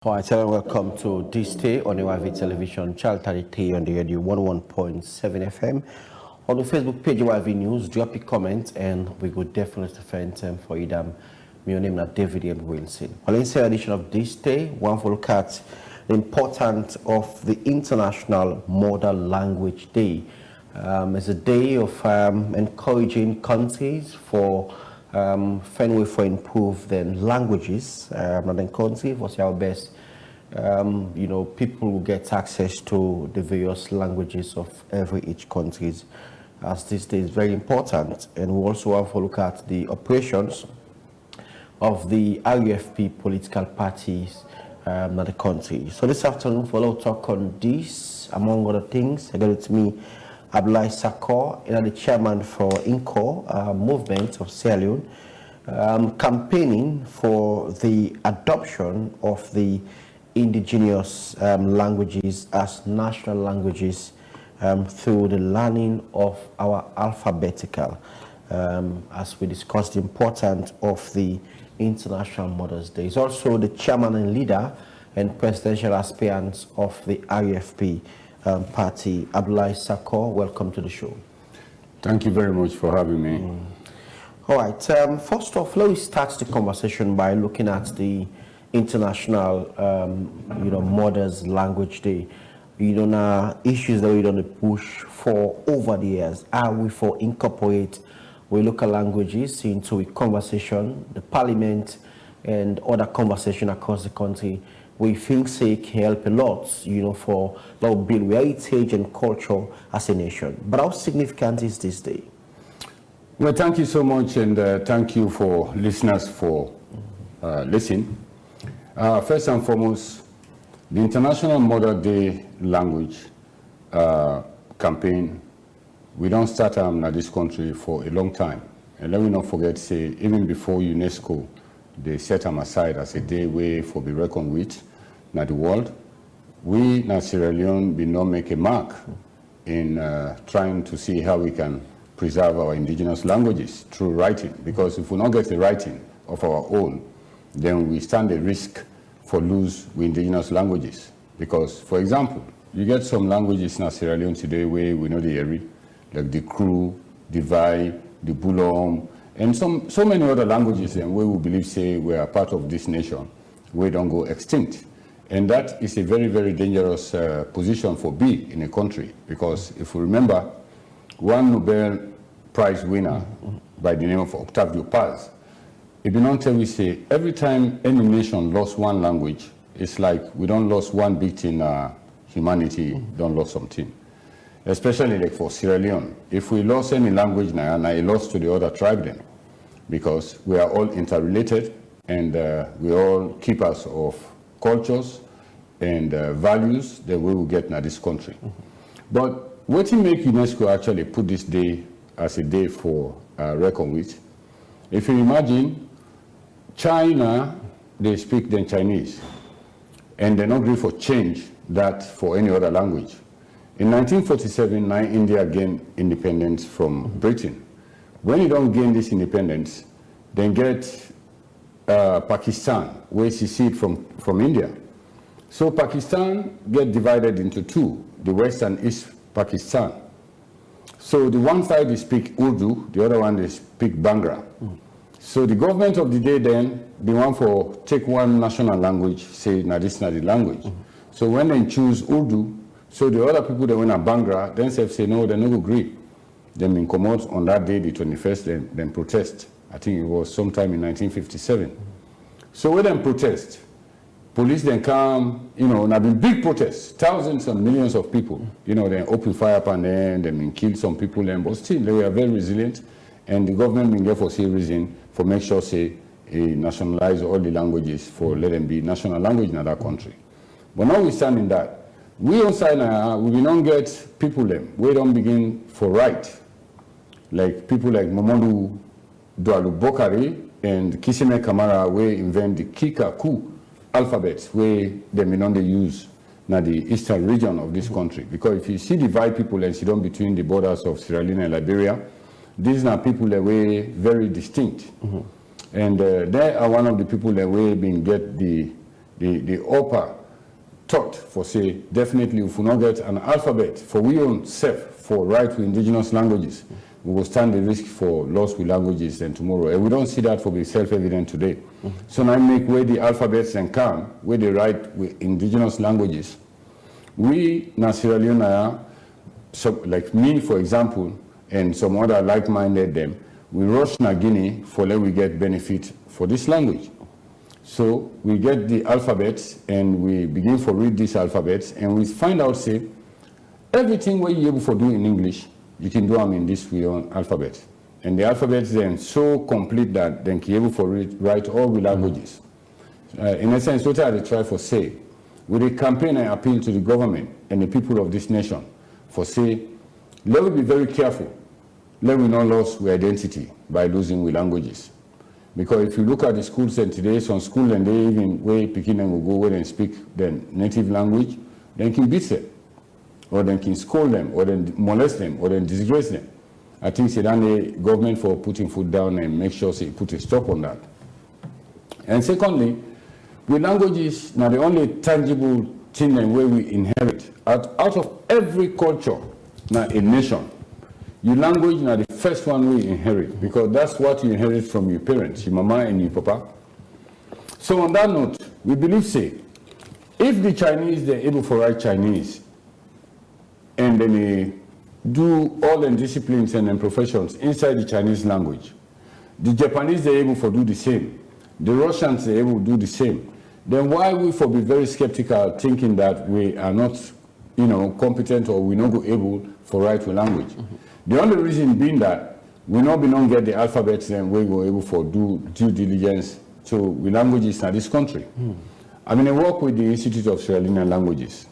Hi, hello, welcome to this day on UIV Television, Channel 33 on the radio 11.7 FM. On the Facebook page, UIV News, drop a comment and we will definitely defend them for you. My name is David M. Wilson. On the inside edition of this day, one will look at the importance of the International Mother Language Day. It's a day of encouraging countries for finding way for improve their languages, and then country for our best. People will get access to the various languages of each countries, as this day is very important. And we also have to look at the operations of the RUF political parties in the country. So this afternoon, for a lot of talk on this, among other things, I got it to me. Abdullah Sakor, the chairman for INCO movement of Sierra Leone, campaigning for the adoption of the indigenous languages as national languages through the learning of our alphabetical, as we discussed the importance of the International Mother's Day. He's also the chairman and leader and presidential aspirant of the RUFP party. Abdullah Sakor, welcome to the show. Thank you very much for having me. All right. First off, let me start the conversation by looking at the International, Mother's Language Day. Issues that we don't push for over the years. Are we for incorporate we local languages into a conversation, the parliament, and other conversation across the country? We think sake help a lot, for build heritage and culture as a nation. But how significant is this day? Well, thank you so much, and thank you for listeners for listening. First and foremost, the International Mother Day Language campaign, we don't start in this country for a long time. And let me not forget, say, even before UNESCO, they set them aside as a day way for be reckoned with. Now the world, we in Sierra Leone will not make a mark in trying to see how we can preserve our indigenous languages through writing, because if we not get the writing of our own, then we stand a risk for lose with indigenous languages. Because, for example, you get some languages in Sierra Leone today where we know the area, like the Kru, the Vai, the Bulom, and so many other languages and where we believe say we are part of this nation, we don't go extinct. And that is a very, very dangerous position for B in a country, because if we remember, one Nobel Prize winner by the name of Octavio Paz, if you don't tell me, say, every time any nation lost one language, it's like we don't lost one bit in humanity, don't lost something. Especially like for Sierra Leone. If we lost any language now, and I lost to the other tribe then, because we are all interrelated and we all keepers of cultures and values that we will get in this country. But what make UNESCO actually put this day as a day for reckon with? If you imagine, China, they speak then Chinese, and they not agree for change that for any other language. In 1947, India gained independence from Britain. When you don't gain this independence, then get Pakistan, where secede from India. So Pakistan get divided into two, the West and East Pakistan. So the one side they speak Urdu, the other one they speak Bhangra. So the government of the day then, they want for take one national language, say now this is not the language. So when they choose Urdu, so the other people that went at Bhangra, then say no, they no agree. Then in commode on that day, the 21st, then protest. I think it was sometime in 1957. So when they protest, police then come, now been big protests, thousands and millions of people, then open fire upon them, they been kill some people, but still they were very resilient, and the government been there for some reason, for make sure say, nationalize all the languages, for let them be national language in that country. But now we stand in that. We outside now, we don't get people them, we don't begin for right. Like people like Mamadou Doualou Bokari and Kisime Kamara, we invent the Kika-Ku alphabets, where they may not use now the eastern region of this country. Because if you see divide people and see them between the borders of Sierra Leone and Liberia, these are people that were very distinct. And they are one of the people that we been get the the upper thought for say, definitely if we not get an alphabet for we own self for right to indigenous languages, we will stand the risk for loss with languages then tomorrow. And we don't see that for be self-evident today. So now make where the alphabets and come, where they write with indigenous languages. We, in Sierra Leone, so like me, for example, and some other like-minded them, we rush na Guinea for let we get benefit for this language. So we get the alphabets and we begin to read these alphabets and we find out, say, everything what you're able to do in English, you can do them in this way on alphabet. And the alphabets then so complete that then you're able to write all the languages. In a sense, what I try for say, with a campaign I appeal to the government and the people of this nation for say, let me be very careful. Let me not lose our identity by losing our languages. Because if you look at the schools and today, some schools and they even way picking and will go where and speak their native language, then can beat them, or then can scold them, or then molest them, or then disgrace them. I think say then the government for putting foot down and make sure say put a stop on that. And secondly, with languages, now the only tangible thing and way we inherit out of every culture, now a nation. Your language is the first one we inherit because that's what you inherit from your parents, your mama and your papa. So on that note, we believe, say, if the Chinese, they're able to write Chinese and then they do all the disciplines and professions inside the Chinese language, the Japanese, they're able to do the same. The Russians, they're able to do the same. Then why we for be very skeptical thinking that we are not, competent or we're not able to write the language? The only reason being that we don't get the alphabets and we were able to do due diligence to the languages in this country. I mean, I work with the Institute of Sierra Leonean Languages.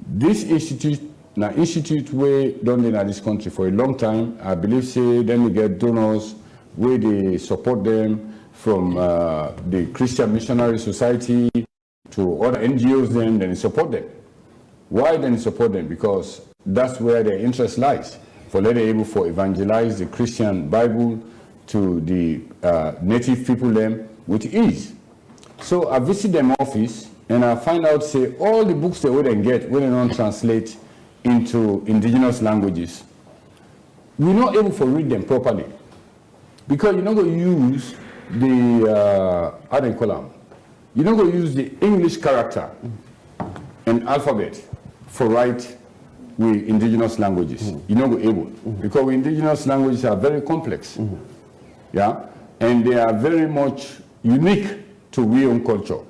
This institute, now institute we done in this country for a long time. I believe say then we get donors where they support them from the Christian Missionary Society to other NGOs then they support them. Why then support them? Because that's where their interest lies. For let them able to evangelize the Christian Bible to the native people them with ease. So I visit them office and I find out say all the books they wouldn't get when they don't translate into indigenous languages. We're not able to read them properly because you're not going to use the how do you call them? You're not going to use the English character and alphabet for write with indigenous languages. You're not able because indigenous languages are very complex, yeah, and they are very much unique to we own culture.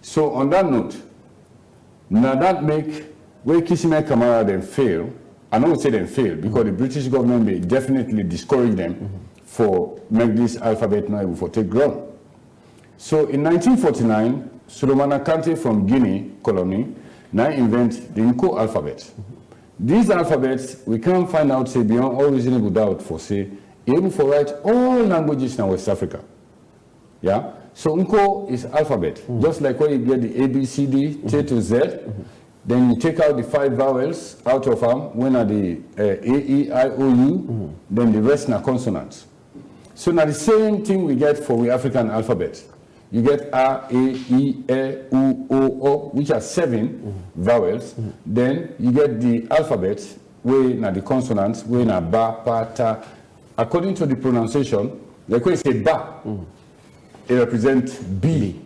So on that note, now that make where Kisime Kamara then fail, I don't say them fail because the British government may definitely discourage them for make this alphabet not able to take ground. So in 1949, Solomon Kante from Guinea colony now invent the Nko alphabet. These alphabets, we can't find out, say, beyond all reasonable doubt for, say, able to write all languages in West Africa. Yeah? So Nko is alphabet. Just like when you get the A, B, C, D, T to Z, then you take out the 5 vowels out of them, when are the A, E, I, O, U, then the rest are consonants. So now the same thing we get for the African alphabet. You get A, E, E, U, O, O, which are 7 vowels. Then you get the alphabet, where now the consonants, where now Ba, Pa, Ta. According to the pronunciation, like when you say Ba, it represents B.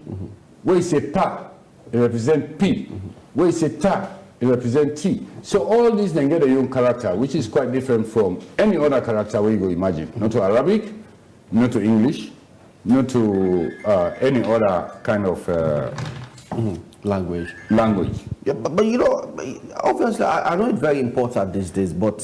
When you say Pa, it represents P. When you say Ta, it represents T. So all these then get a own character, which is quite different from any other character where you go imagine. Not to Arabic, not to English, not to any other kind of language. Yeah, but obviously, I know it's very important these days, but,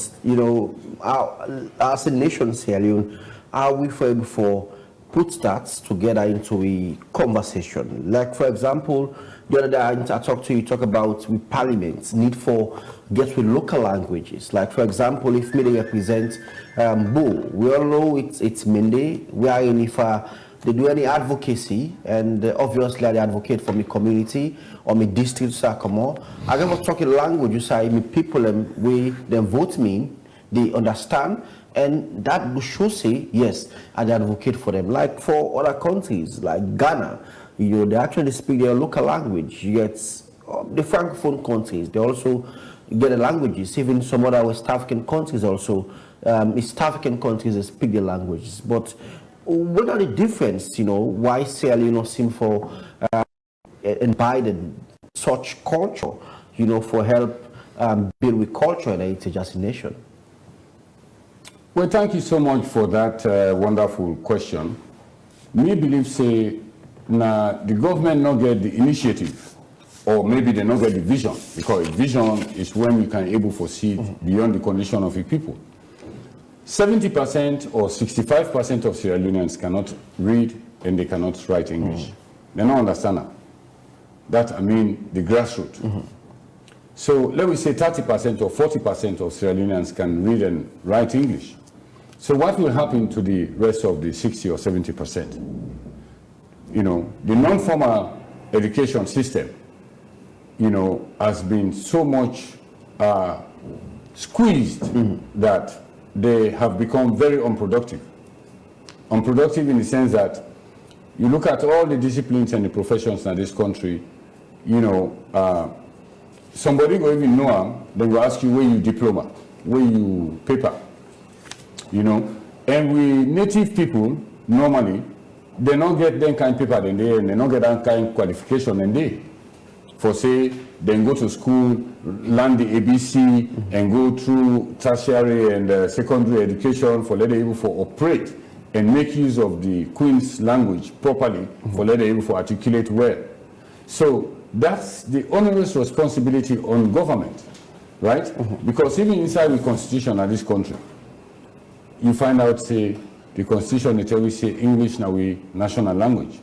as a nation, Sierra Leone, are we able for put that together into a conversation? Like, for example, the other day I talked to you, talk about with parliaments, need for get with local languages. Like, for example, if me they represent Bo, we all know it's Mende, we are in if they do any advocacy, and obviously they advocate for my community or my district, Sakamo. I never talk a language, you say, me people we them vote me, they understand, and that should say, yes, I advocate for them. Like for other countries, like Ghana, they actually speak their local language. Yet the Francophone countries, they also get the languages. Even some other West African countries also, East African countries, they speak their languages. But what are the difference, why Sierra Leone seem for imbibing such culture, for help build with culture and heritage as a nation? Well, thank you so much for that wonderful question. Me believe say, the government not get the initiative, or maybe they not get the vision, because vision is when you can able foresee beyond the condition of the people. 70% or 65% of Sierra Leoneans cannot read and they cannot write English. They don't understand that. That, I mean, the grassroots. So let me say 30% or 40% of Sierra Leoneans can read and write English. So what will happen to the rest of the 60 or 70%? The non-formal education system, has been so much squeezed that they have become very unproductive. Unproductive in the sense that you look at all the disciplines and the professions in this country, somebody will even know them, they will ask you where you diploma, where you paper, And we native people, normally, they don't get that kind of paper than they, and they don't get that kind of qualification than they. For say, then go to school, learn the ABC, and go through tertiary and secondary education for let them able to operate and make use of the Queen's language properly for let them able to articulate well. So that's the onerous responsibility on government, right? Because even inside the constitution of this country, you find out, say, the constitution it always say English now we national language.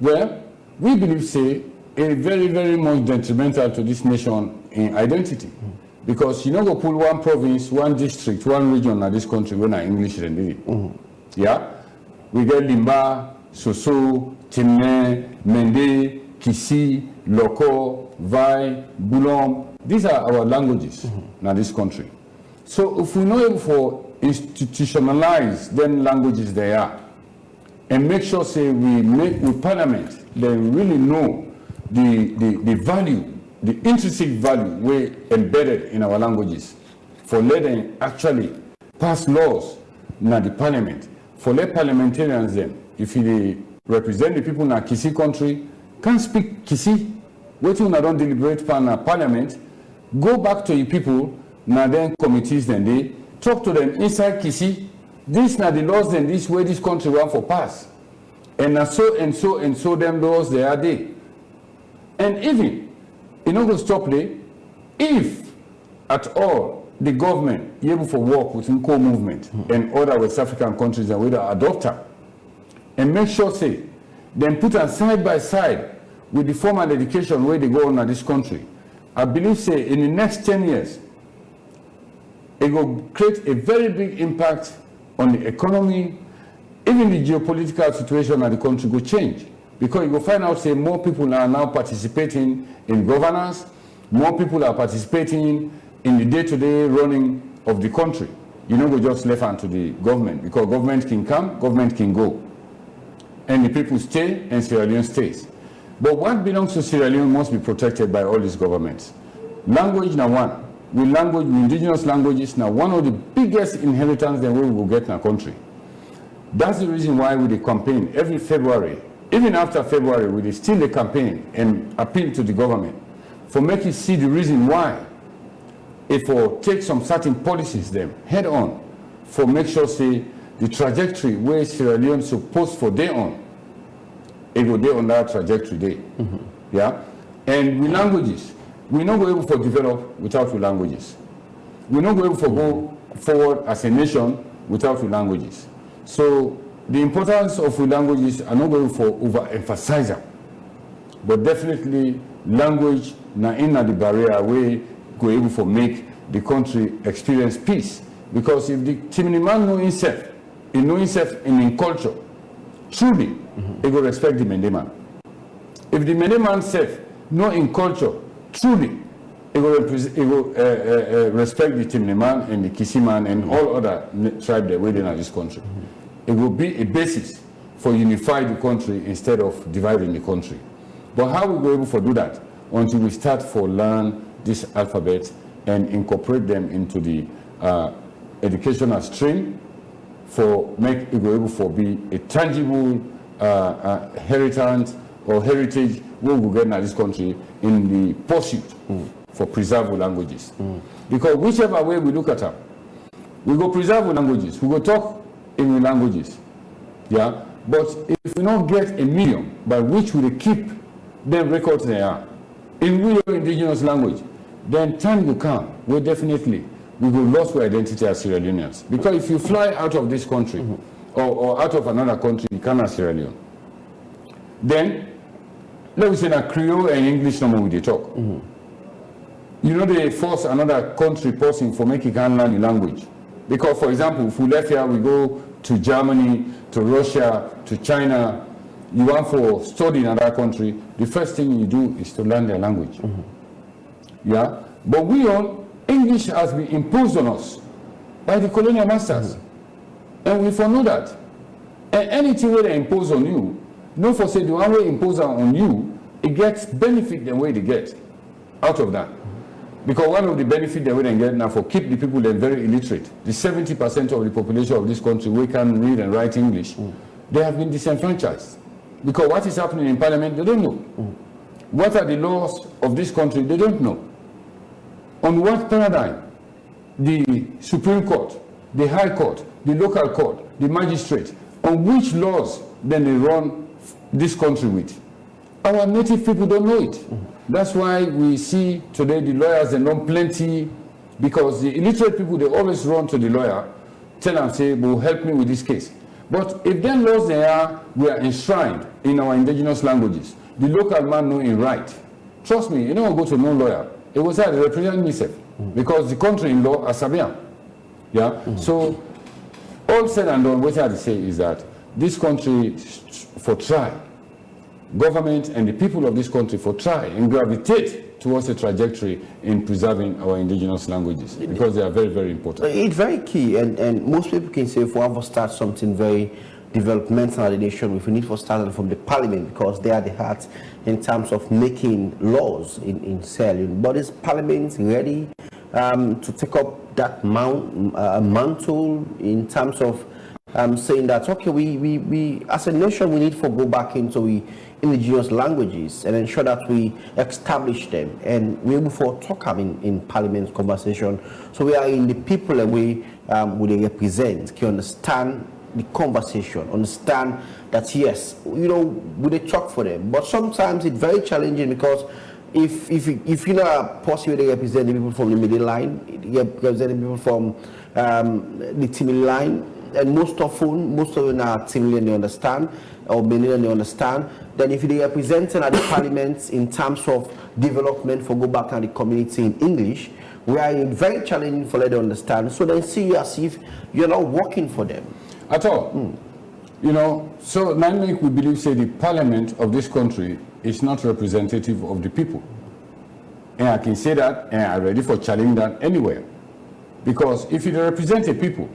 Well, we believe, say, a very, very much detrimental to this nation in identity. Because you go pull one province, one district, one region of this country when are English and did it. Yeah? We get Limba, Soso, Timne, Mende, Kisi, Loko, Vai, Bulom. These are our languages in this country. So if we know able for institutionalize them languages they are, and make sure say we make with parliament, they really know the value, the intrinsic value we embedded in our languages, for letting actually pass laws in the parliament, for let parliamentarians them, if they represent the people in a Kisi country, can't speak Kisi, waiting I don't deliberate parliament, go back to your people, now then committees then they talk to them inside Kisi. These are the laws and this way this country want for pass. And so and so and so them laws they are there. And even, go stop there, if at all the government is able to work within core movement and other West African countries and with the adopter, and make sure say, then put them side by side with the formal education where they go on in this country. I believe say in the next 10 years, it will create a very big impact on the economy. Even the geopolitical situation of the country will change. Because you will find out, say, more people are now participating in governance, more people are participating in the day-to-day running of the country. We just left hand to the government, because government can come, government can go. And the people stay, and Sierra Leone stays. But what belongs to Sierra Leone must be protected by all these governments. Language, now one. With indigenous languages, now one of the biggest inheritance that we will get in our country. That's the reason why we campaign every February. Even after February, we still the campaign and appeal to the government for making see the reason why, if we take some certain policies them head on, for make sure say the trajectory where Sierra Leone supposed for day on, it will be on that trajectory day. Yeah, and with languages, we're not able to develop without the languages. We're not able to go forward as a nation without the languages. So the importance of the languages are not going for overemphasize them, but definitely language na in the barrier way go able to make the country experience peace. Because if the Timiniman know himself, he know himself in culture, truly, he will respect the Mendeman. If the Mendeman self know in culture, truly, he will respect the Timiniman and the Kisiman and all other tribes that within this country. It will be a basis for unify the country instead of dividing the country. But how we go able to do that until we start for learn this alphabet and incorporate them into the educational stream for make it go able for be a tangible heritage or heritage we will get in this country in the pursuit for preserve languages. Because whichever way we look at them, we go preserve languages, we go talk in languages, yeah. But if we don't get a medium by which we keep them records they are in real indigenous language, then time will come where definitely we will lose our identity as Sierra Leoneans. Because if you fly out of this country or out of another country, you cannot Sierra Leone. Then, let me say that Creole and English no more we talk. You know they force another country person for making can learn the language. Because for example, if we left here, we go to Germany, to Russia, to China, you want for study in another country, the first thing you do is to learn their language. Yeah? But we all, English has been imposed on us by the colonial masters. And we know that. And anything where they impose on you, no for say the one way impose on you, it gets benefit the way they get out of that. Because one of the benefits they will get now for keep the people that are very illiterate, the 70% of the population of this country we can read and write English, they have been disenfranchised. Because what is happening in parliament, they don't know. What are the laws of this country, they don't know. On what paradigm the Supreme Court, the High Court, the local court, the magistrate, on which laws then they run this country with. Our native people don't know it. That's why we see today the lawyers, they know plenty, because the illiterate people, they always run to the lawyer, tell them, say, well, help me with this case. But if then laws they are, we are enshrined in our indigenous languages, the local man know in right. Trust me, you don't go to no lawyer. It was that represent myself, because the country in law are Sabian. Yeah? So, all said and done, what I have to say is that this country, for try, government and the people of this country for try and gravitate towards a trajectory in preserving our indigenous languages, because they are very, very important. It's very key, and most people can say if we have to start something very developmental in the nation, we need to start from the parliament, because they are the heart in terms of making laws in Sierra Leone. But is parliament ready to take up that mantle in terms of saying that, okay, we as a nation, we need to go back into the indigenous languages and ensure that we establish them and we able to talk in parliament conversation. So we are in the people and we represent, can understand the conversation, understand that yes, you know, we they talk for them. But sometimes it's very challenging, because if you know possibly representing people from the middle line, representing people from the Timmy line, and most of them are Timmy they understand, or Benin they understand. Then if they representing at the parliament in terms of development for go back to the community in English, we are very challenging for them to understand. So they see you as if you're not working for them. At all. You know, so now we believe, say, the parliament of this country is not representative of the people. And I can say that, and I'm ready for challenging that anywhere. Because if you represent the people,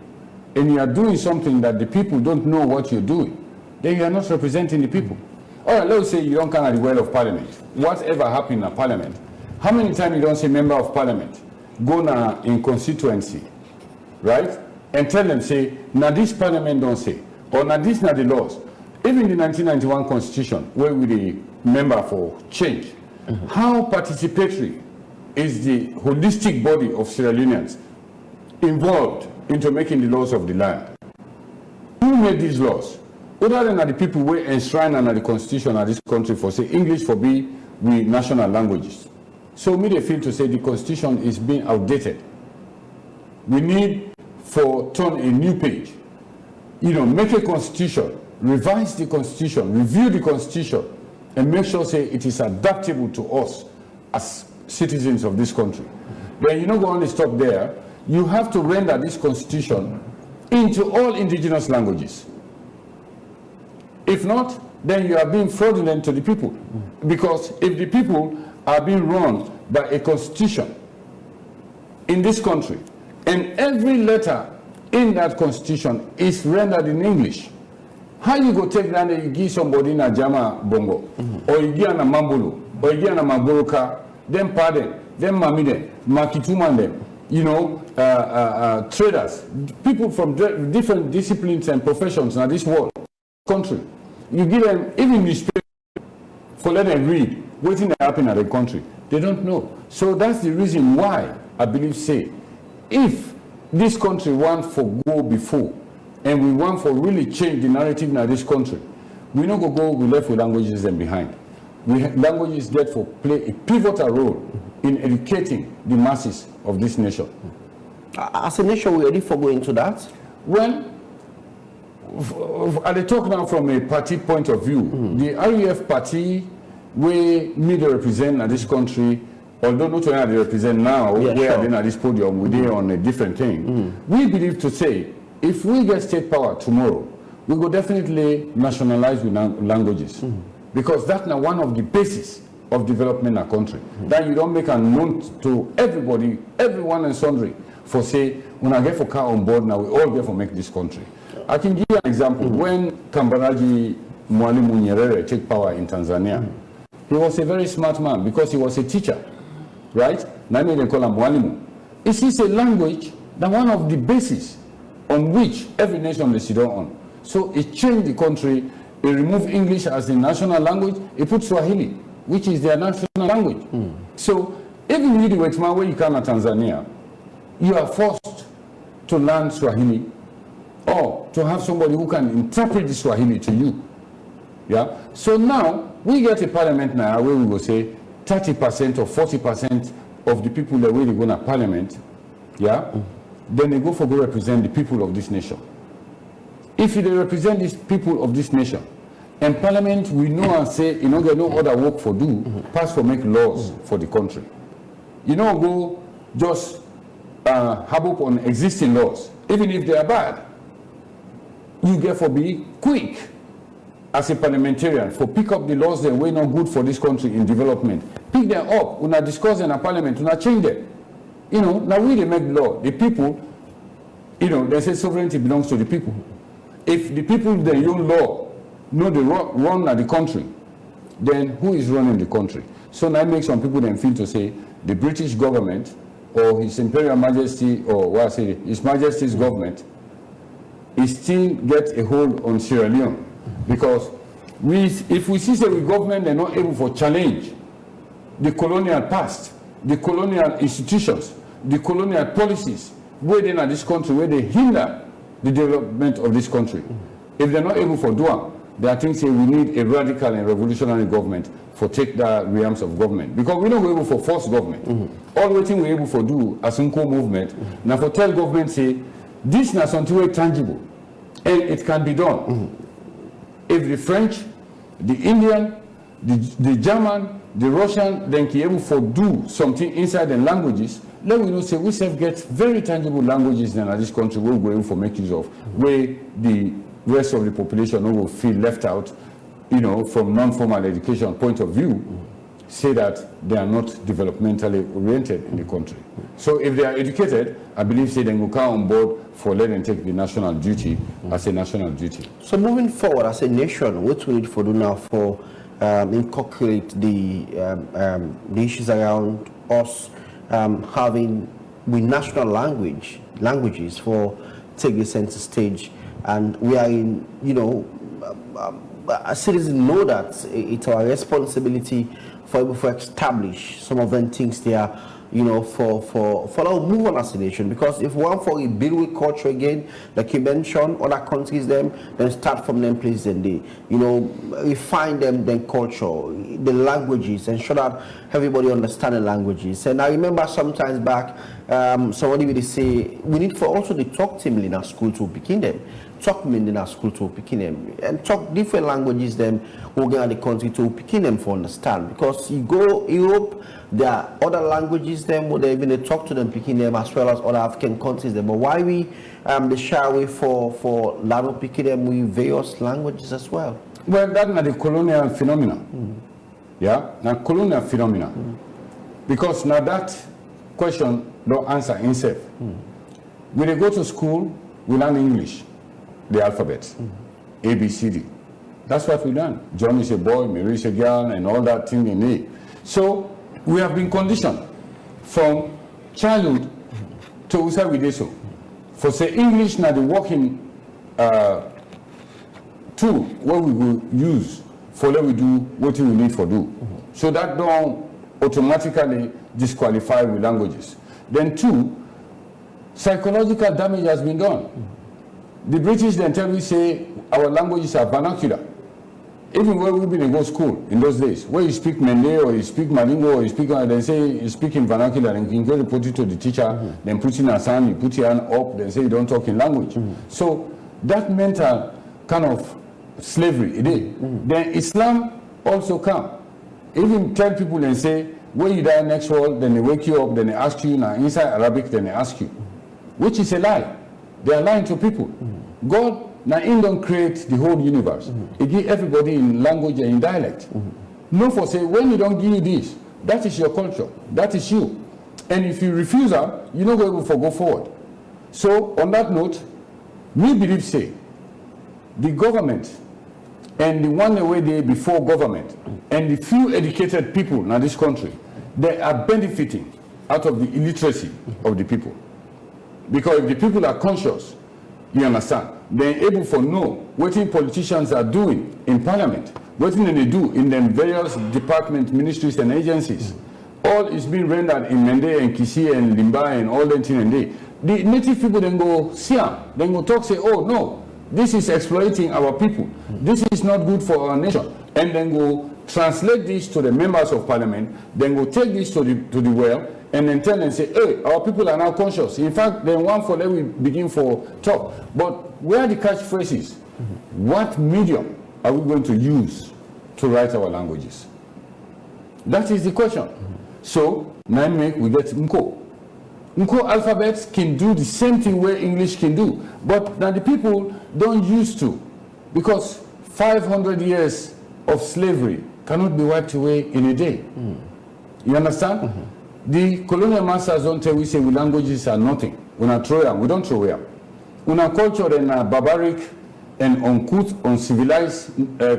and you are doing something that the people don't know what you're doing, then you are not representing the people. All right, let's say you don't come at the well of parliament. Whatever happened in parliament, how many times you don't say member of parliament, go now in constituency, right? And tell them, say, now this parliament don't say, or now this not the laws. Even the 1991 constitution, where we the member for change, how participatory is the holistic body of Sierra Leoneans involved into making the laws of the land? Who made these laws? Other than the people who enshrine under the constitution of this country for say English for be we national languages. So me they feel to say the constitution is being outdated. We need for turn a new page. You know, make a constitution, revise the constitution, review the constitution, and make sure say it is adaptable to us as citizens of this country. Then you don't go only stop there. You have to render this constitution into all indigenous languages. If not, then you are being fraudulent to the people. Because if the people are being run by a constitution in this country, and every letter in that constitution is rendered in English, How you go take that and you give somebody in a Jama Bongo, or you give a Mambolo, or you give a Mamboroka, then pardon, then Mamide, Makituman, you know, traders, people from different disciplines and professions in this world, country. You give them even newspaper for let them read what's happening in the country. They don't know. So that's the reason why I believe, say, if this country wants for go before, and we want for really change the narrative in this country, we not go, we left with languages them behind. Languages therefore play a pivotal role in educating the masses of this nation. As a nation, we're ready for going to that? Well, I talk now from a party point of view. The RUF party, we need to represent in this country, although not only they represent now, we are in this podium, we're on a different thing. We believe to say, if we get state power tomorrow, we will definitely nationalize with languages. Because that's now one of the bases of development in a country. That you don't make a known to everybody, everyone and sundry, for say, when I get for car on board now, we all get for make this country. I can give you an example. When Kambaraji Mwalimu Nyerere took power in Tanzania, he was a very smart man because he was a teacher, right? Now they call him Mwalimu. It is a language that one of the bases on which every nation is sit on. So it changed the country. It removed English as the national language. It put Swahili, which is their national language. So even you do it where you come to Tanzania, you are forced to learn Swahili or to have somebody who can interpret the Swahili to you. Yeah. So now we get a parliament now where we will say 30% or 40% of the people that really go to parliament, yeah, then they go for go represent the people of this nation. If they represent these people of this nation, and parliament we know and say, you know, there no other work for do, pass for make laws for the country. You know, go just have up on existing laws, even if they are bad. You get for be quick as a parliamentarian for pick up the laws that were not good for this country in development. Pick them up, when I discuss in a parliament, when I change them. You know, now we they make law. The people, you know, they say sovereignty belongs to the people. If the people they use law know the run at the country, then who is running the country? So that makes some people then feel to say the British government or His Imperial Majesty or what I say, His Majesty's government is still get a hold on Sierra Leone. Because if we see that the government are not able to challenge the colonial past, the colonial institutions, the colonial policies within this country where they hinder the development of this country. If they're not able to do it, they are thinking say we need a radical and revolutionary government for take the realms of government. Because we don't able for force government. All the thing we're able to do as Unco movement, now for tell government say, this is something very tangible and it can be done. If the French, the Indian, the German, the Russian, then be able to do something inside the languages, then we know say we self get very tangible languages in this country where we're able to make use of, where the rest of the population will feel left out, you know, from non-formal education point of view, say that they are not developmentally oriented in the country. So if they are educated, I believe say they will come on board for let them take the national duty as a national duty. So moving forward as a nation, what we need to do now for inculcate the issues around us having with national languages for take the center stage, and we are in, you know, citizens know that it's our responsibility for establish some of them things there, you know, for our move on as a nation. Because if one for a build with culture again, like you mentioned, other countries then start from them places and they, you know, refine them then culture, the languages, ensure that everybody understand the languages. And I remember sometimes back, somebody would say we need for also the talk team in our school to begin them. Talk men in our school to picking them and talk different languages them who get the country to picking them for understand, because you go Europe, there are other languages them where they even talk to them picking them as well as other African countries them. But why we the shy away for Lano picking them with various languages as well? Well, that's not the colonial phenomenon. Yeah, now colonial phenomenon. Because now that question don't answer itself. When they go to school, we learn English. The alphabet. A, B, C, D. That's what we learn. John is a boy, Mary is a girl, and all that thing in A. So we have been conditioned from childhood to usa we so. For say English now the working tool what we will use for let we do what we need for do. So that don't automatically disqualify with languages. Then two, psychological damage has been done. The British then tell we say our languages are vernacular. Even when we've been in go school in those days, where you speak Mende or you speak Madingo or you speak, they say you speak in vernacular, and you can put it to the teacher, then put in a sign, you put your hand up, then say you don't talk in language. So that mental kind of slavery, it is. Then Islam also come. Even tell people and say, when you die next world, then they wake you up, then they ask you, now inside Arabic, then they ask you, which is a lie. They are lying to people. God, now he don't create the whole universe. He give everybody in language and in dialect. No for say, when he don't give you this, that is your culture, that is you. And if you refuse that, you're not going to go forward. So on that note, we believe say, the government and the one away there before government and the few educated people in this country, they are benefiting out of the illiteracy of the people. Because if the people are conscious, you understand, they're able to know what politicians are doing in parliament, what they do in them various departments, ministries and agencies. All is being rendered in Mende and Kisi and Limba and all that thing and they. The native people then go see them, then go talk, say, oh no, this is exploiting our people. This is not good for our nation. And then go translate this to the members of parliament, then go take this to the well, and then tell them, say, hey, our people are now conscious. In fact, then one for let we begin for talk. But where are the catchphrases? What medium are we going to use to write our languages? That is the question. So, now we get Mko. Mko alphabets can do the same thing where English can do. But now the people don't used to. Because 500 years of slavery cannot be wiped away in a day. You understand? The colonial masters don't tell we say we languages are nothing. We don't throw them. We don't throw them. Una culture and barbaric and uncouth, uncivilized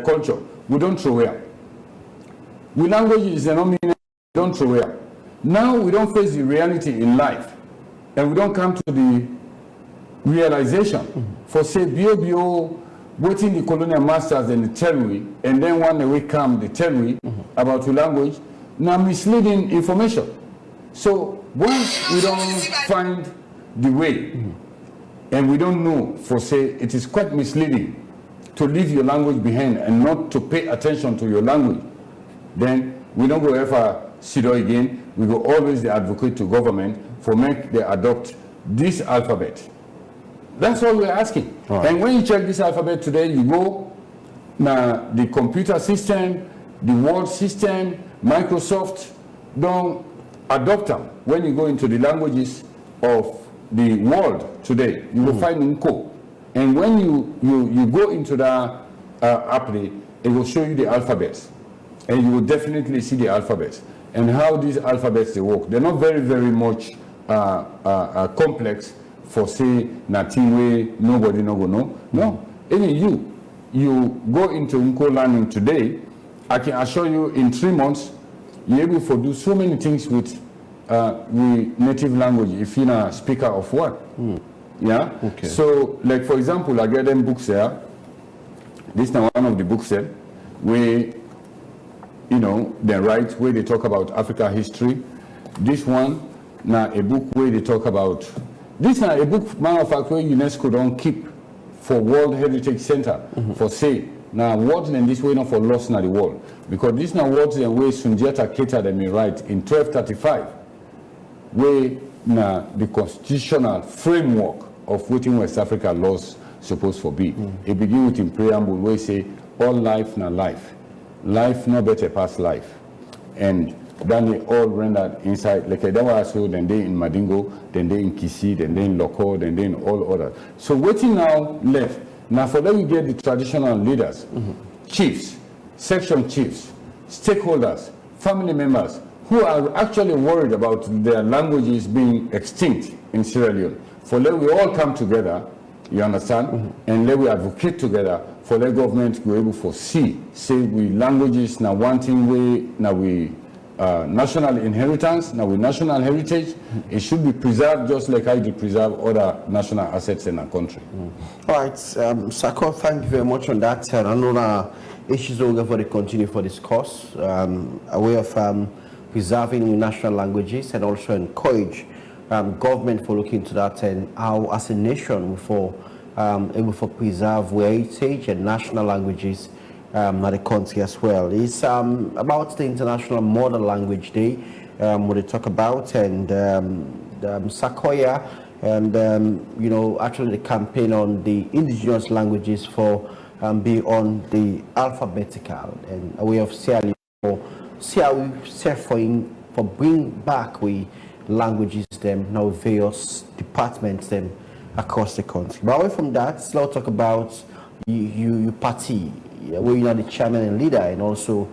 culture. We don't throw them. We languages are not meaning. We don't throw them. Now we don't face the reality in life, and we don't come to the realization for say bio waiting the colonial masters and the theory, and then one day we come the theory about the language. Now misleading information. So once we don't find the way, and we don't know, for say, it is quite misleading to leave your language behind and not to pay attention to your language, then we don't go ever sit down again. We go always the advocate to government for make they adopt this alphabet. That's all we're asking. Right. And when you check this alphabet today, you go now the computer system, the world system, Microsoft don't adopt them. When you go into the languages of the world today, you will find Nko. And when you go into the app, it will show you the alphabets. And you will definitely see the alphabets and how these alphabets they work. They're not very, very much complex for say nothing way nobody no go know. No. Even you go into Nko learning today, I can assure you in 3 months, you're able to do so many things with native language if you're a speaker of what. Yeah? Okay. So, like for example, I get them books there. This is now one of the books there where, you know, they write where they talk about Africa history. This one, now a book where they talk about, this now a book, matter of fact, where UNESCO don't keep for World Heritage Center for say, now words in this way not for lost in the world. Because this now words in way Sundiata Keita they may write in 1235, where now the constitutional framework of waiting West Africa laws supposed to be. It begins with in preamble where say all life na life. Life no better past life. And then they all rendered inside, like that was so then they in Madingo, then they in Kisi, then they in Loko, then they in all others. So waiting now left. Now for that we get the traditional leaders, chiefs, section chiefs, stakeholders, family members, who are actually worried about their languages being extinct in Sierra Leone. For that we all come together You understand? And let we advocate together for the government to be able to see, say we languages now one thing way, now we national inheritance, now we national heritage, it should be preserved just like how they preserve other national assets in our country. All right, Sako, thank you very much on that. And another issues we're going to continue for this course, a way of preserving national languages and also encourage government for looking into that and how as a nation for able to preserve heritage and national languages at the country as well. It's about the International Modern Language Day, what they talk about, and Sakoya, and you know, actually the campaign on the indigenous languages for be on the alphabetical and a way of saying for bring back we languages them now various departments them across the country. But away from that, let's talk about you party where you are the chairman and leader, and also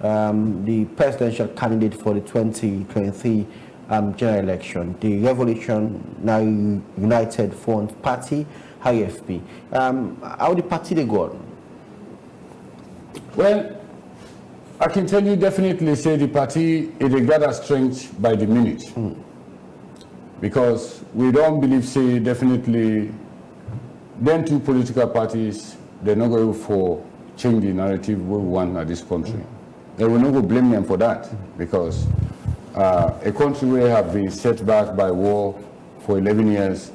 the presidential candidate for the 2023 general election, the Revolution Now United Front Party, RUF. How the party they go on? Well, I can tell you definitely say the party it gather strength by the minute, because we don't believe say definitely then two political parties they're not going for change the narrative we want at this country. They will not go blame them for that, because a country where have been set back by war for 11 years,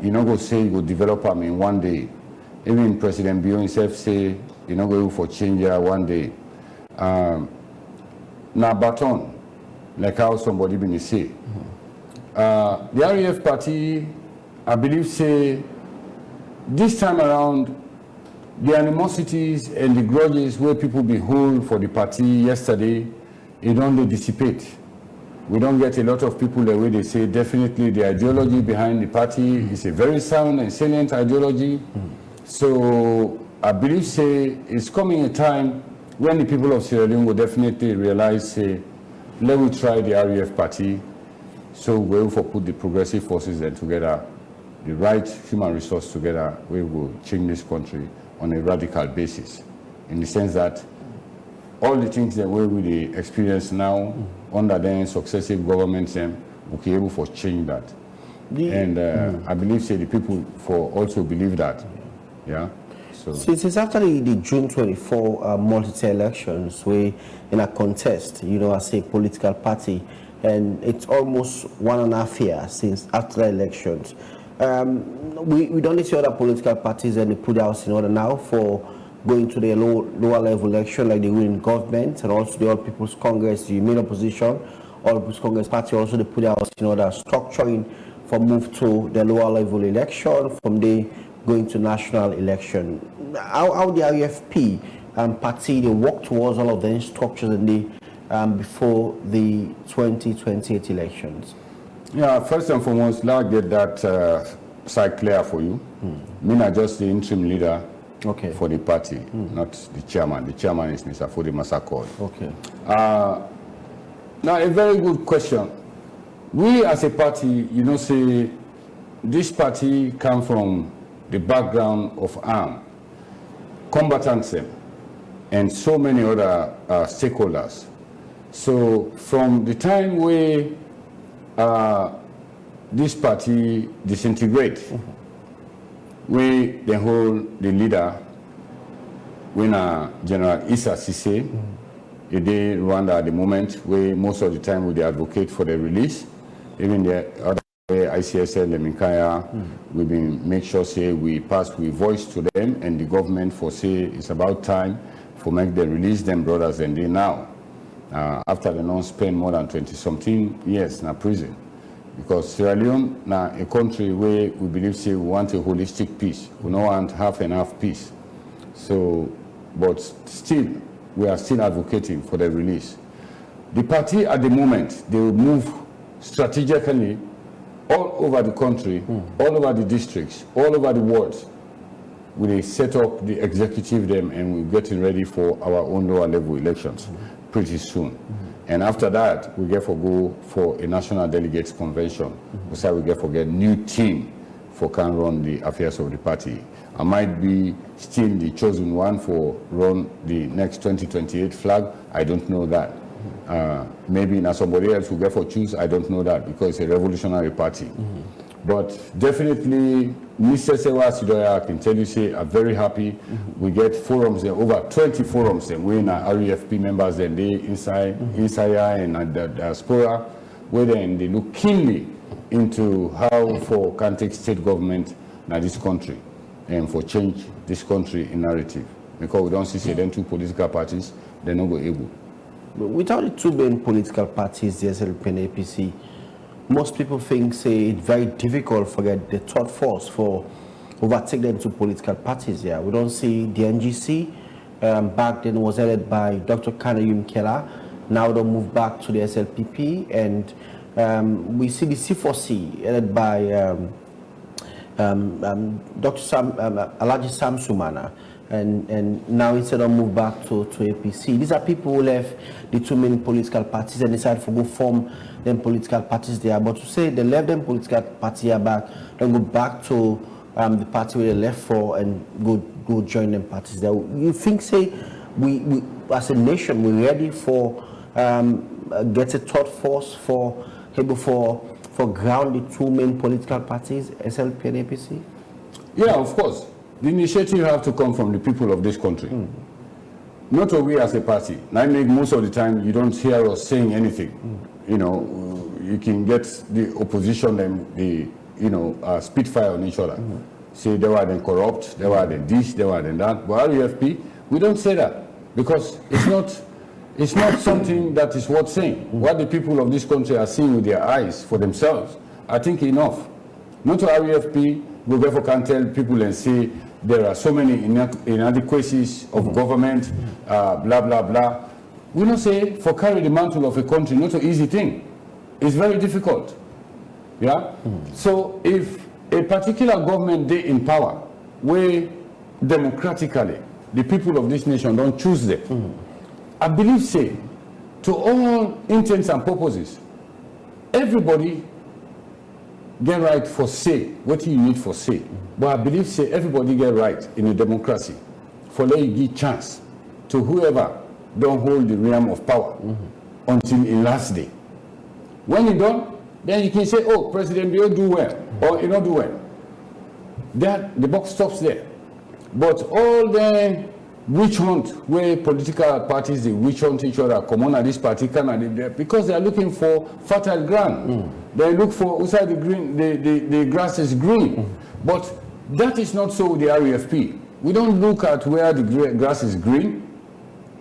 you not go say you go develop them in one day. Even President Bio himself say you not go for change here one day. Now baton, like how somebody been say. The RUF party, I believe say this time around the animosities and the grudges where people be hold for the party yesterday, it don't dissipate. We don't get a lot of people the way they say definitely the ideology behind the party is a very sound and salient ideology. So I believe say it's coming a time when the people of Sierra Leone will definitely realize say let me try the RUF party, so we'll put the progressive forces then together, the right human resource together, we will change this country on a radical basis, in the sense that all the things that we experience now under the successive governments will be able to change that. And I believe say the people for also believe that. Yeah. So since after the June 24 multi elections, we in a contest, you know, as a political party, and it's almost 1.5 years since after the elections. We don't see other political parties and they put the house in order now for going to the lower level election, like the winning government and also the All People's Congress, the main opposition, All People's Congress Party also they put the house in order, structuring for move to the lower level election, from there going to national election. How the RUFP party they work towards all of the structures in the before the 2028 elections? yeah, first and foremost, let me get that side clear for you. Me not just the interim leader for the party, not the chairman. The chairman is Mr. Fode Masakor. Okay. Now, a very good question. We as a party, you know, say this party come from the background of armed combatants and so many other stakeholders. So from the time we this party disintegrate, we the whole the leader when General Issa Sise, they Rwanda at the moment where most of the time we advocate for the release, even the other ICSL, Leminkaya, we've been make sure say we pass we voice to them and the government for say it's about time for make them release them brothers and they now. After the non-spend more than 20-something years in prison. Because Sierra Leone now a country where we believe say we want a holistic peace. We don't want half and half peace. So, but still, we are still advocating for the release. The party at the moment, they will move strategically all over the country, all over the districts, all over the world. We set up the executive them and we're getting ready for our own lower level elections pretty soon. And after that, we get for go for a national delegates convention. We say we get for get new team for can run the affairs of the party. I might be still the chosen one for run the next 2028 flag. I don't know that. Maybe now somebody else will get for choose. I don't know that because it's a revolutionary party. But definitely, Mr. Sewa Sidoya, I can tell you, say, are very happy. We get forums there, over 20 forums, and we are RUFP members, and they inside and the diaspora, where they look keenly into how for can take state government in this country and for change this country in narrative. Because we don't see then two political parties, they're not going able. Without the two main political parties, the SLP and APC, most people think, say, it's very difficult for the third force for overtake them to political parties here. We don't see the NGC, back then was headed by Dr. Kanayum Kela, now they move back to the SLPP, and we see the C4C headed by Dr. Alaji Sam Sumana, and now instead of move back to APC. These are people who left the two main political parties and decided to go form them political parties there. But to say they left them political party here back, then go back to the party where they left for and go join them parties there. You think, say, we as a nation, we're ready for get a third force for ground the two main political parties, SLP and APC? Yeah, of course. The initiative have to come from the people of this country. Not we as a party. I make most of the time you don't hear us saying anything. You know, you can get the opposition and the spitfire on each other. Say they were then corrupt, they were then this, they were then that. But RUFP, we don't say that because it's not something that is worth saying. What the people of this country are seeing with their eyes for themselves, I think enough. Not to RUFP, we therefore can tell people and say there are so many inadequacies of government, blah, blah, blah. We don't say for carry the mantle of a country, not an easy thing. It's very difficult. Yeah? So if a particular government they in power, where democratically the people of this nation don't choose them, I believe, say, to all intents and purposes, everybody get right for say what you need for say. But I believe, say, everybody get right in a democracy for let you give chance to whoever don't hold the realm of power until in last day. When you done, then you can say, oh, President Bio do well, or you don't do well. That the box stops there. But all the witch hunt where political parties they witch hunt each other, come on at this party, because they are looking for fertile ground. They look for outside the green, the grass is green. But that is not so with the RUFP. We don't look at where the grass is green.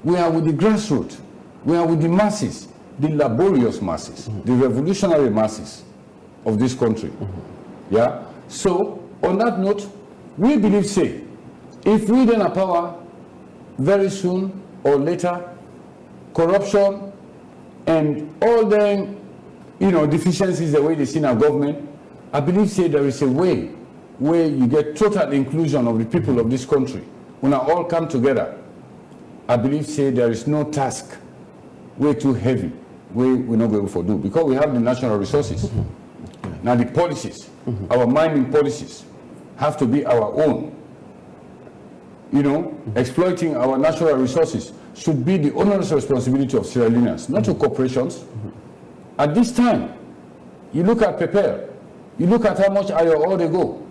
We are with the grassroots. We are with the masses, the laborious masses, the revolutionary masses of this country. Yeah. So on that note, we believe, say, if we then have power, very soon or later, corruption and all the deficiencies the way they see in our government, I believe, say, there is a way where you get total inclusion of the people of this country. When all come together, I believe, say, there is no task way too heavy, we're not going to do, because we have the national resources. Now the policies, our mining policies, have to be our own. Exploiting our natural resources should be the onerous responsibility of Sierra Leoneans, not to corporations. At this time, you look at Pepper, you look at how much iron ore they go,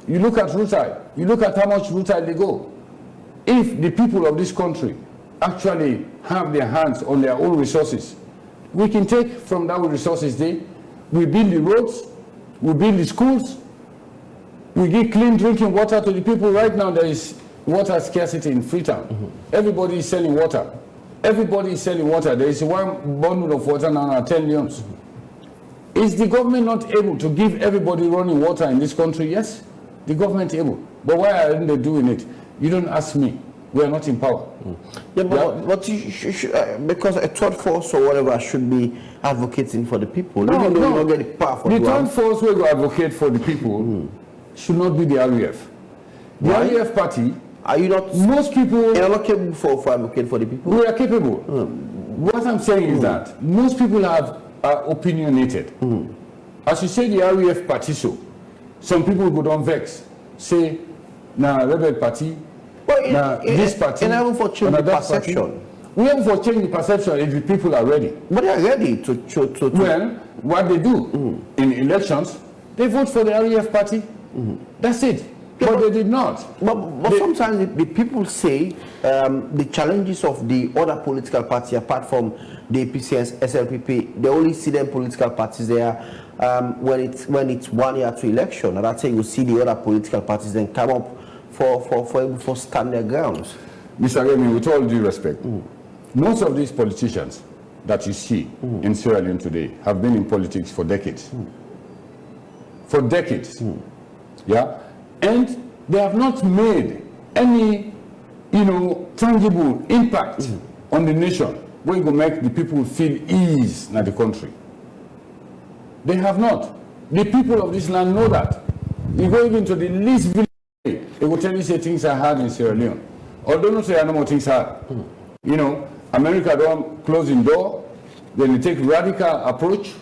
you look at rutile, you look at how much rutile they go. If the people of this country actually have their hands on their own resources, we can take from that resources there, we build the roads, we build the schools, we give clean drinking water to the people. Right now there is water scarcity in Freetown. Everybody is selling water. Everybody is selling water. There is one bundle of water now at 10 millions. Is the government not able to give everybody running water in this country? Yes, the government is able. But why aren't they doing it? You don't ask me. We are not in power. Yeah, but you should, because a third force or whatever should be advocating for the people. No. Not get the power for the third force will advocate for the people should not be the RUF. The RUF party. Are you not? Most people are not capable for advocate for the people. We are capable. What I'm saying is that most people are opinionated. As you say, the RUF party so. some people go down vex, say, now rebel party, now this party, and even for change the perception. Party. We have for change the perception if the people are ready. But they are ready to Well, what they do in elections, they vote for the RUF party. That's it. But they did not. But sometimes the people say the challenges of the other political parties, apart from the APC and SLPP, they only see them political parties there when it's 1 year to election. And that's why you see the other political parties then come up for stand their grounds. Mr. Remy, with all due respect, most of these politicians that you see in Sierra Leone today have been in politics for decades. For decades. Yeah? And they have not made any, tangible impact on the nation where you make the people feel ease in the country. They have not. The people of this land know that. You go even to the least village, they will tell you say things are hard in Sierra Leone. Although not say no more things hard. America don't close the door, then they take radical approach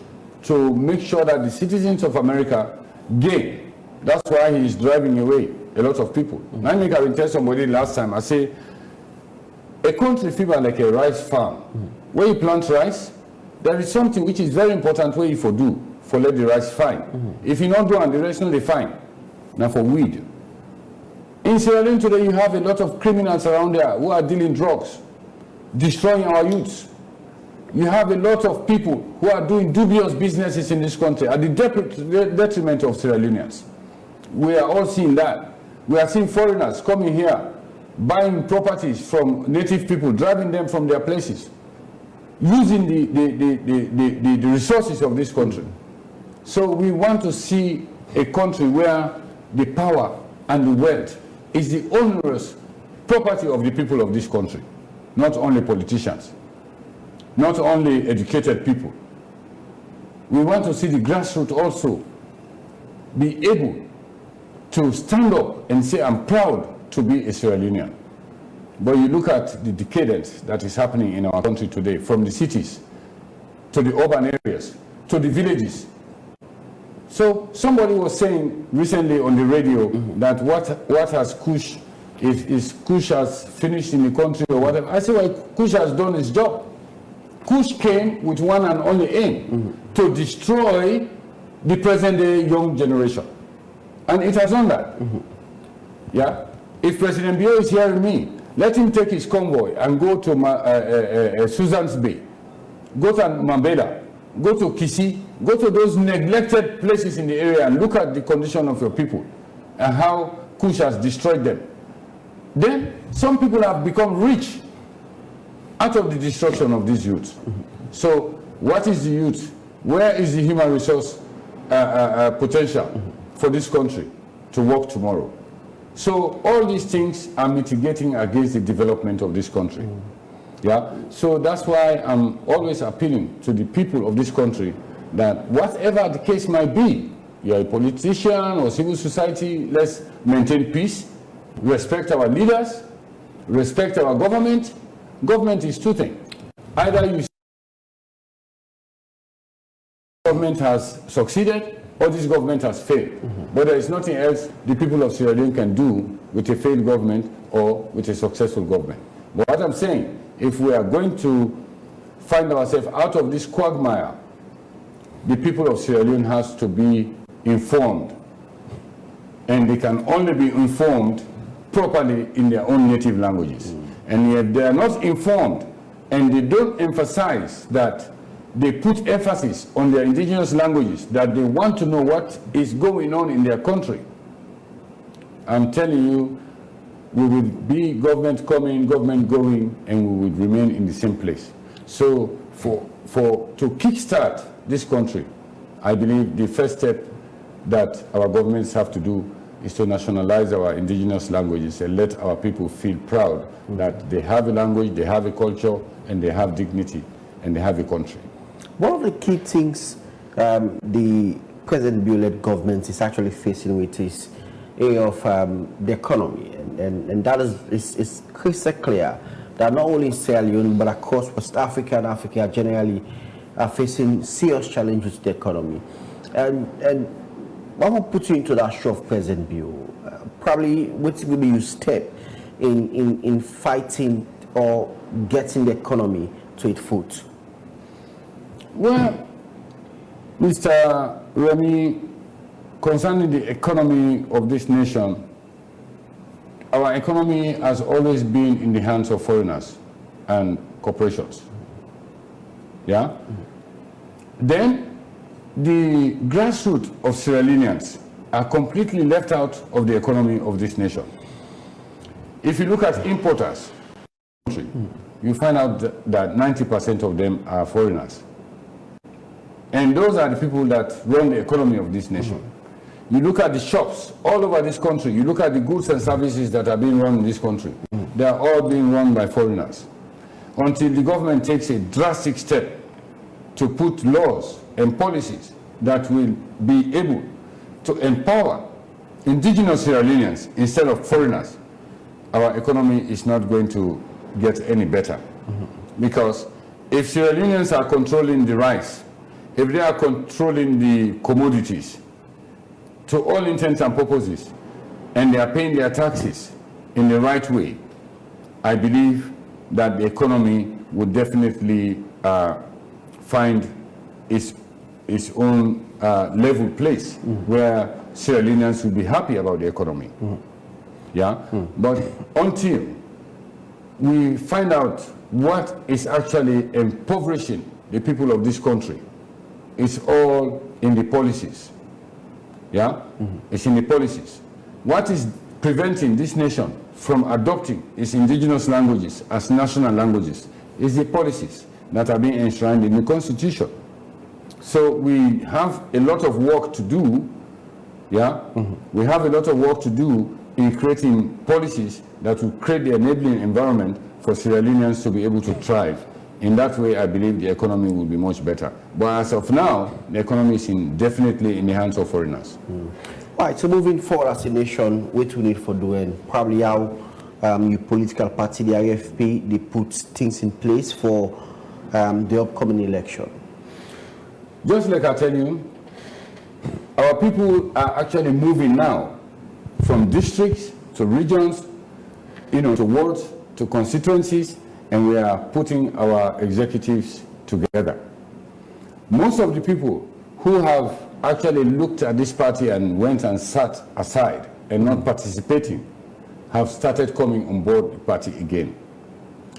to make sure that the citizens of America gain. That's why he is driving away a lot of people. I think I will tell somebody last time, I say, a country fever like a rice farm, where you plant rice, there is something which is very important where you do, for let the rice fine. If you not do and the rest not they fine. Now for weed. In Sierra Leone today you have a lot of criminals around there who are dealing drugs, destroying our youths. You have a lot of people who are doing dubious businesses in this country at the detriment of Sierra Leoneans. We are all seeing that. We are seeing foreigners coming here, buying properties from native people, driving them from their places, using the resources of this country. So we want to see a country where the power and the wealth is the onerous property of the people of this country, not only politicians, not only educated people. We want to see the grassroots also be able to stand up and say, I'm proud to be a Sierra Leonean. But you look at the decadence that is happening in our country today, from the cities to the urban areas to the villages. So somebody was saying recently on the radio that what has Kush, is Kush has finished in the country or whatever. I say, well, Kush has done his job. Kush came with one and only aim, to destroy the present-day young generation. And it has done that. Yeah? If President Bio is hearing me, let him take his convoy and go to Susan's Bay, go to Mambela, go to Kisi, go to those neglected places in the area and look at the condition of your people and how Kush has destroyed them. Then some people have become rich out of the destruction of these youths. So what is the youth? Where is the human resource potential for this country to work tomorrow? So all these things are mitigating against the development of this country. Yeah. So that's why I'm always appealing to the people of this country that whatever the case might be, you're a politician or civil society, let's maintain peace, respect our leaders, respect our government. Government is two things. Either you government has succeeded or this government has failed. But there is nothing else the people of Sierra Leone can do with a failed government or with a successful government. But what I'm saying, if we are going to find ourselves out of this quagmire, the people of Sierra Leone has to be informed. And they can only be informed properly in their own native languages. And if they are not informed and they don't emphasize that they put emphasis on their indigenous languages, that they want to know what is going on in their country, I'm telling you, we will be government coming, government going, and we will remain in the same place. So to kickstart this country, I believe the first step that our governments have to do is to nationalize our indigenous languages and let our people feel proud that they have a language, they have a culture, and they have dignity, and they have a country. One of the key things the President Bio-led government is actually facing with is area of the economy, and that is crystal clear that not only in Sierra Leone but across West Africa and Africa generally are facing serious challenges to the economy. And I will put you into that show of present bill. Probably what will be your step in fighting or getting the economy to its foot? Well, Mr. Remy, concerning the economy of this nation, our economy has always been in the hands of foreigners and corporations. Yeah? Then the grassroots of Sierra Leoneans are completely left out of the economy of this nation. If you look at importers, you find out that 90% of them are foreigners. And those are the people that run the economy of this nation. You look at the shops all over this country, you look at the goods and services that are being run in this country, they are all being run by foreigners. Until the government takes a drastic step to put laws and policies that will be able to empower indigenous Sierra Leoneans instead of foreigners, our economy is not going to get any better. Because if Sierra Leoneans are controlling the rice, if they are controlling the commodities, to all intents and purposes, and they are paying their taxes in the right way, I believe that the economy would definitely find its own level place where Sierra Leoneans will be happy about the economy. Yeah? But until we find out what is actually impoverishing the people of this country, it's all in the policies. Yeah? It's in the policies. What is preventing this nation from adopting its indigenous languages as national languages is the policies that are being enshrined in the Constitution. So we have a lot of work to do. Yeah? We have a lot of work to do in creating policies that will create the enabling environment for Sierra Leoneans to be able to thrive. In that way, I believe the economy will be much better. But as of now, the economy is definitely in the hands of foreigners. All right, so moving forward as a nation, what we need for doing, probably how your political party, the RFP, they put things in place for the upcoming election. Just like I tell you, our people are actually moving now from districts to regions, to wards, to constituencies, and we are putting our executives together. Most of the people who have actually looked at this party and went and sat aside and not participating have started coming on board the party again.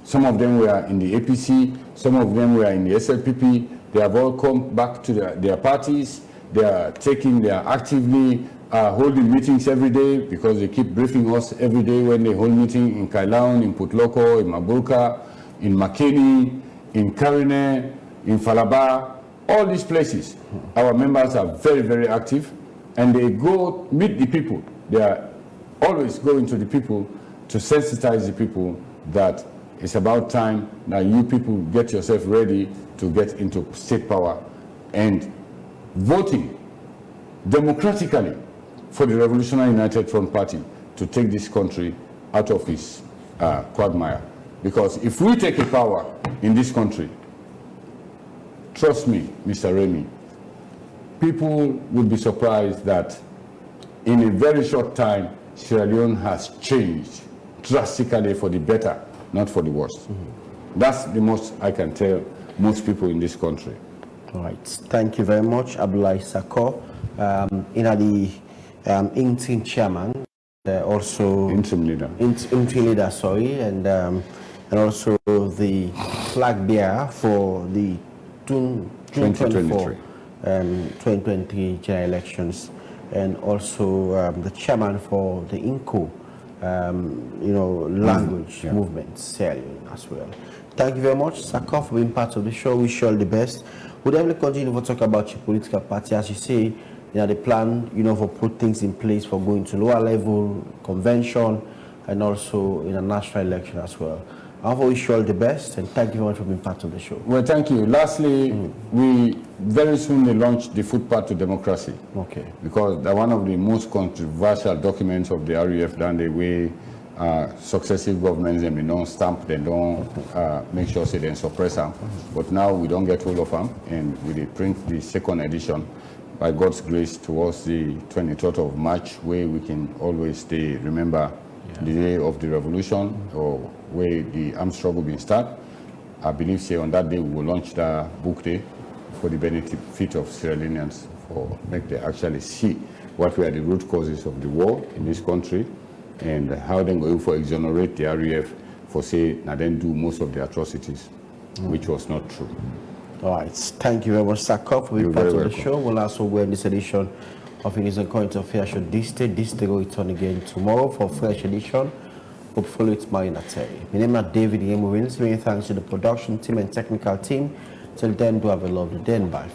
Some of them were in the APC, some of them were in the SLPP. They have all come back to their parties. They are actively holding meetings every day because they keep briefing us every day when they hold meeting in Kailaun, in Putloko, in Mabulka, in Makeni, in Karine, in Falaba, all these places. Our members are very, very active, and they go meet the people. They are always going to the people to sensitize the people that it's about time that you people get yourself ready to get into state power and voting democratically for the Revolutionary United Front Party to take this country out of its quagmire. Because if we take a power in this country, trust me, Mr. Remy, people would be surprised that in a very short time, Sierra Leone has changed drastically for the better, not for the worse. That's the most I can tell most people in this country. All right. Thank you very much, Abdullahi Sako. The interim chairman, also interim leader. Interim leader, sorry, and also the flag bearer for the 2023 general elections, and also the chairman for the INCO, language movement, Sierra as well. Thank you very much, Sako, for being part of the show. Wish you all the best. We'll definitely continue to talk about your political party. As you say, the plan, for put things in place for going to lower level convention and also in a national election as well. I wish you all the best, and thank you very much for being part of the show. Well, thank you. Lastly, we very soon launched the footpath to democracy. Okay. Because one of the most controversial documents of the RUF done the way successive governments and we don't stamp, they don't make sure they suppress them. But now we don't get hold of them, and we print the second edition. by God's grace, towards the 23rd of March, where we can always remember the day of the revolution, or where the armed struggle being started. I believe, say, on that day, we will launch the book day for the benefit of Sierra Leoneans, for make them actually see what were the root causes of the war in this country, and how they going for exonerate the RUF for, say, now then do most of the atrocities, which was not true. All right, thank you very much, Sir Cup. We'll be part of the show. We'll also go in this edition of News and Current Affairs show this day. This day will return again tomorrow for a fresh edition. Hopefully it's Marina Terry. My name is David Yemurins. Many thanks to the production team and technical team. Till then, do have a lovely day and bye.